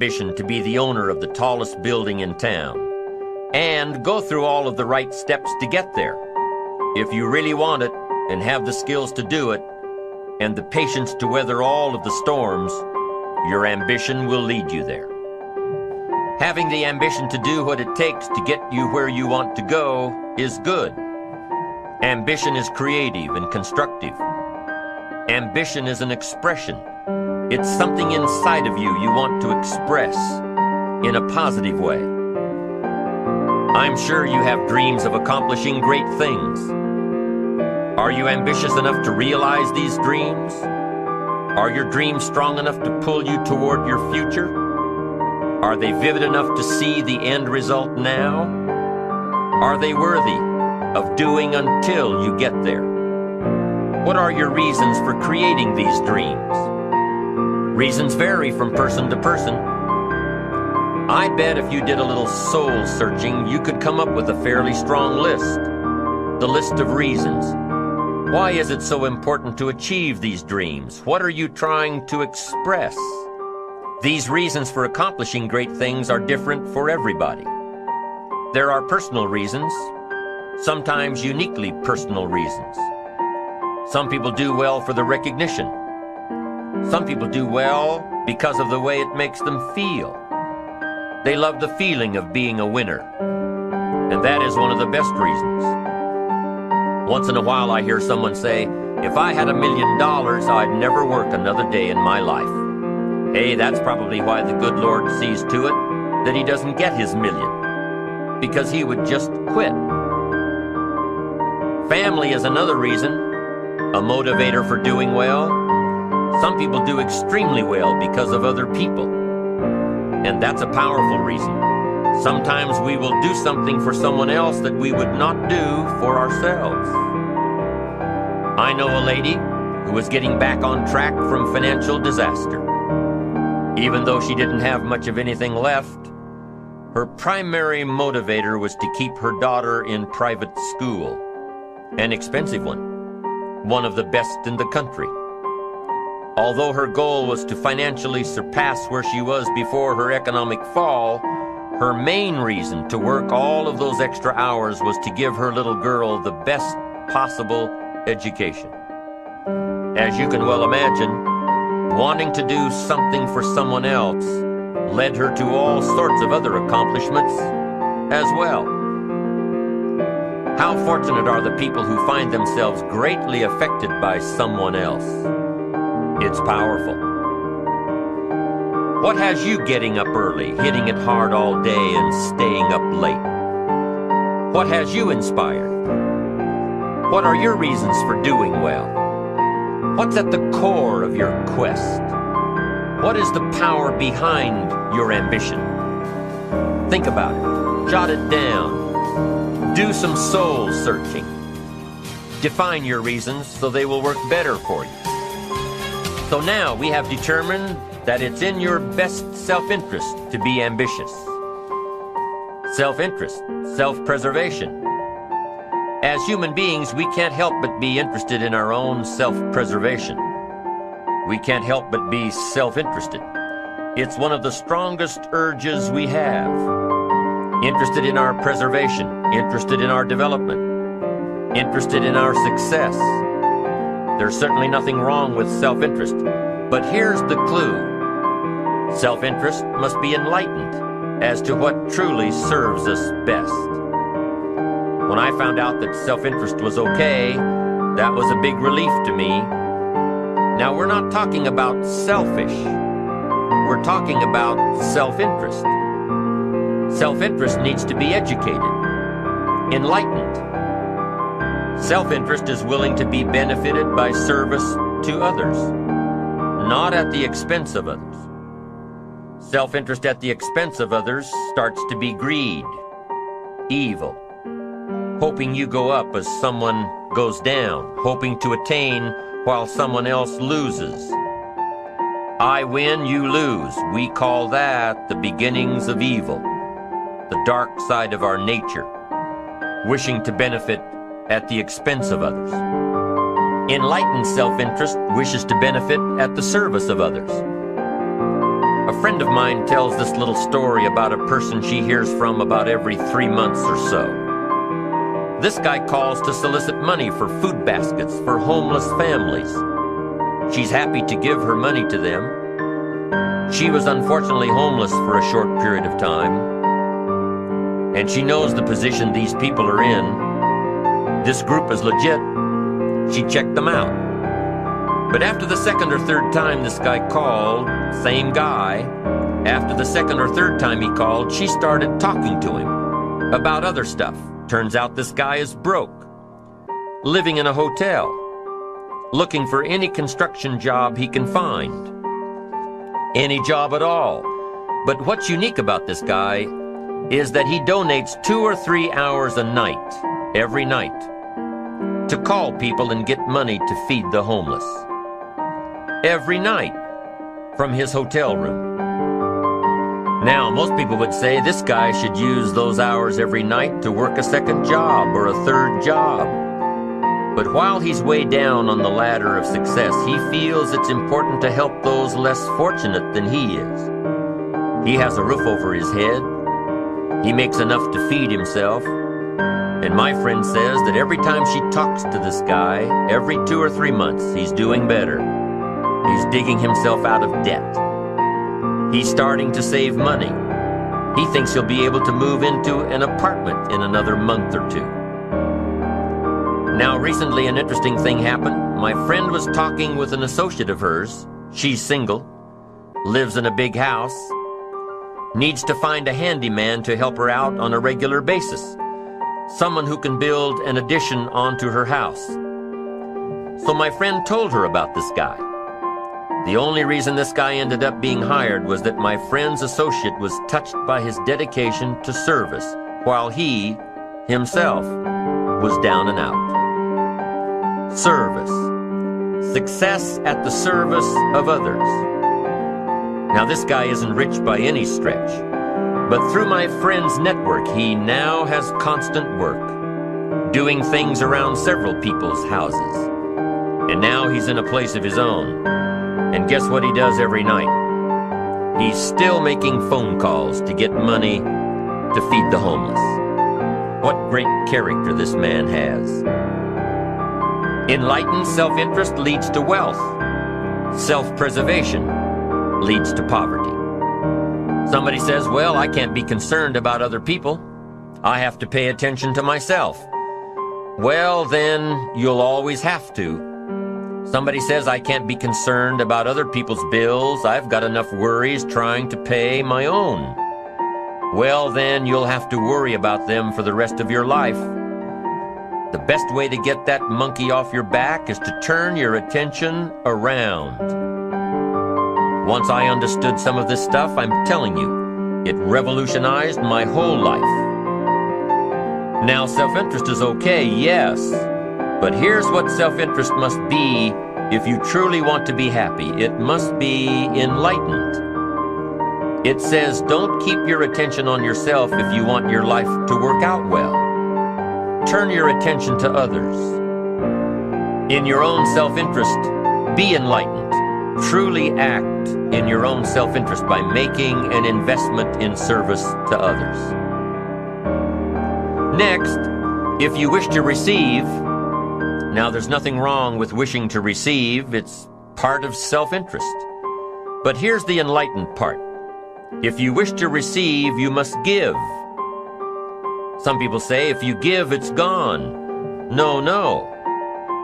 ambition to be the owner of the tallest building in town, and go through all of the right steps to get there. If you really want it, and have the skills to do it, and the patience to weather all of the storms, your ambition will lead you there. Having the ambition to do what it takes to get you where you want to go is good. Ambition is creative and constructive. Ambition is an expression. It's something inside of you want to express in a positive way. I'm sure you have dreams of accomplishing great things. Are you ambitious enough to realize these dreams? Are your dreams strong enough to pull you toward your future? Are they vivid enough to see the end result now? Are they worthy of doing until you get there? What are your reasons for creating these dreams? Reasons vary from person to person. I bet if you did a little soul searching, you could come up with a fairly strong list. The list of reasons. Why is it so important to achieve these dreams? What are you trying to express? These reasons for accomplishing great things are different for everybody. There are personal reasons, sometimes uniquely personal reasons. Some people do well for the recognition. Some people do well because of the way it makes them feel. They love the feeling of being a winner, and that is one of the best reasons. Once in a while I hear someone say, "If I had $1 million, I'd never work another day in my life." Hey, that's probably why the good Lord sees to it that he doesn't get his million, because he would just quit. Family is another reason, a motivator for doing well. Some people do extremely well because of other people, and that's a powerful reason. Sometimes we will do something for someone else that we would not do for ourselves. I know a lady who was getting back on track from financial disaster. Even though she didn't have much of anything left, her primary motivator was to keep her daughter in private school, an expensive one of the best in the country. Although her goal was to financially surpass where she was before her economic fall, her main reason to work all of those extra hours was to give her little girl the best possible education. As you can well imagine, wanting to do something for someone else led her to all sorts of other accomplishments as well. How fortunate are the people who find themselves greatly affected by someone else? It's powerful. What has you getting up early, hitting it hard all day, and staying up late? What has you inspired? What are your reasons for doing well? What's at the core of your quest? What is the power behind your ambition? Think about it. Jot it down. Do some soul searching. Define your reasons so they will work better for you. So now we have determined that it's in your best self-interest to be ambitious. Self-interest, self-preservation. As human beings, we can't help but be interested in our own self-preservation. We can't help but be self-interested. It's one of the strongest urges we have. Interested in our preservation, interested in our development, interested in our success. There's certainly nothing wrong with self-interest, but here's the clue. Self-interest must be enlightened as to what truly serves us best. When I found out that self-interest was okay, that was a big relief to me. Now, we're not talking about selfish. We're talking about self-interest. Self-interest needs to be educated, enlightened. Self-interest is willing to be benefited by service to others, not at the expense of others. Self-interest at the expense of others starts to be greed, evil, hoping you go up as someone goes down, hoping to attain while someone else loses. I win, you lose. We call that the beginnings of evil, the dark side of our nature, wishing to benefit at the expense of others. Enlightened self-interest wishes to benefit at the service of others. A friend of mine tells this little story about a person she hears from about every 3 months or so. This guy calls to solicit money for food baskets for homeless families. She's happy to give her money to them. She was unfortunately homeless for a short period of time, and she knows the position these people are in. This group is legit. She checked them out. But after the second or third time this guy called, same guy, after the second or third time he called, she started talking to him about other stuff. Turns out this guy is broke, living in a hotel, looking for any construction job he can find. Any job at all. But what's unique about this guy is that he donates 2 or 3 hours a night, every night, to call people and get money to feed the homeless. Every night, from his hotel room. Now, most people would say this guy should use those hours every night to work a second job or a third job. But while he's way down on the ladder of success, he feels it's important to help those less fortunate than he is. He has a roof over his head. He makes enough to feed himself. And my friend says that every time she talks to this guy, every 2 or 3 months, he's doing better. He's digging himself out of debt. He's starting to save money. He thinks he'll be able to move into an apartment in another month or 2. Now, recently an interesting thing happened. My friend was talking with an associate of hers. She's single, lives in a big house, needs to find a handyman to help her out on a regular basis. Someone who can build an addition onto her house. So my friend told her about this guy. The only reason this guy ended up being hired was that my friend's associate was touched by his dedication to service, while he, himself, was down and out. Service. Success at the service of others. Now, this guy isn't rich by any stretch, but through my friend's network, he now has constant work, doing things around several people's houses. And now he's in a place of his own. And guess what he does every night? He's still making phone calls to get money to feed the homeless. What great character this man has. Enlightened self-interest leads to wealth. Self-preservation leads to poverty. Somebody says, well, I can't be concerned about other people. I have to pay attention to myself. Well, then you'll always have to. Somebody says I can't be concerned about other people's bills. I've got enough worries trying to pay my own. Well, then you'll have to worry about them for the rest of your life. The best way to get that monkey off your back is to turn your attention around. Once I understood some of this stuff, I'm telling you, it revolutionized my whole life. Now, self-interest is okay, yes. But here's what self-interest must be if you truly want to be happy. It must be enlightened. It says, don't keep your attention on yourself if you want your life to work out well. Turn your attention to others. In your own self-interest, be enlightened. Truly act in your own self-interest by making an investment in service to others. Next, if you wish to receive, now, there's nothing wrong with wishing to receive. It's part of self-interest. But here's the enlightened part. If you wish to receive, you must give. Some people say, if you give, it's gone. No, no.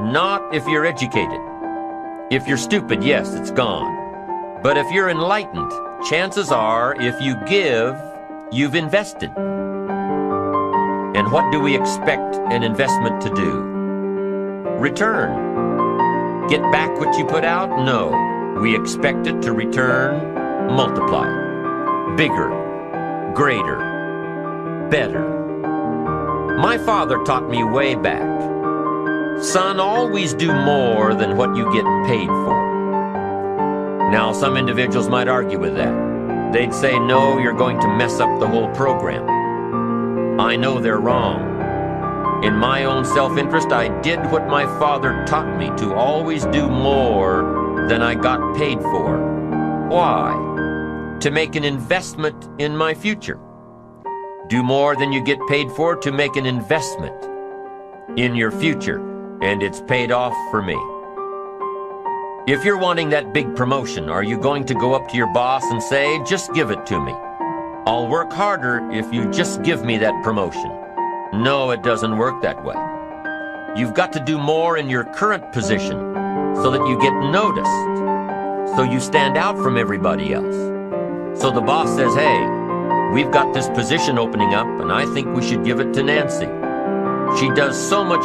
Not if you're educated. If you're stupid, yes, it's gone. But if you're enlightened, chances are, if you give, you've invested. And what do we expect an investment to do? Return. Get back what you put out? No. We expect it to return, multiply. Bigger, greater, better. My father taught me way back, son, always do more than what you get paid for. Now, some individuals might argue with that. They'd say, no, you're going to mess up the whole program. I know they're wrong. In my own self-interest, I did what my father taught me, to always do more than I got paid for. Why? to make an investment in my future. Do more than you get paid for to make an investment in your future, and it's paid off for me. If you're wanting that big promotion, are you going to go up to your boss and say, "Just give it to me. I'll work harder if you just give me that promotion"? No, it doesn't work that way. You've got to do more in your current position so that you get noticed, so you stand out from everybody else. So the boss says, "Hey, we've got this position opening up, and I think we should give it to Nancy. She does so much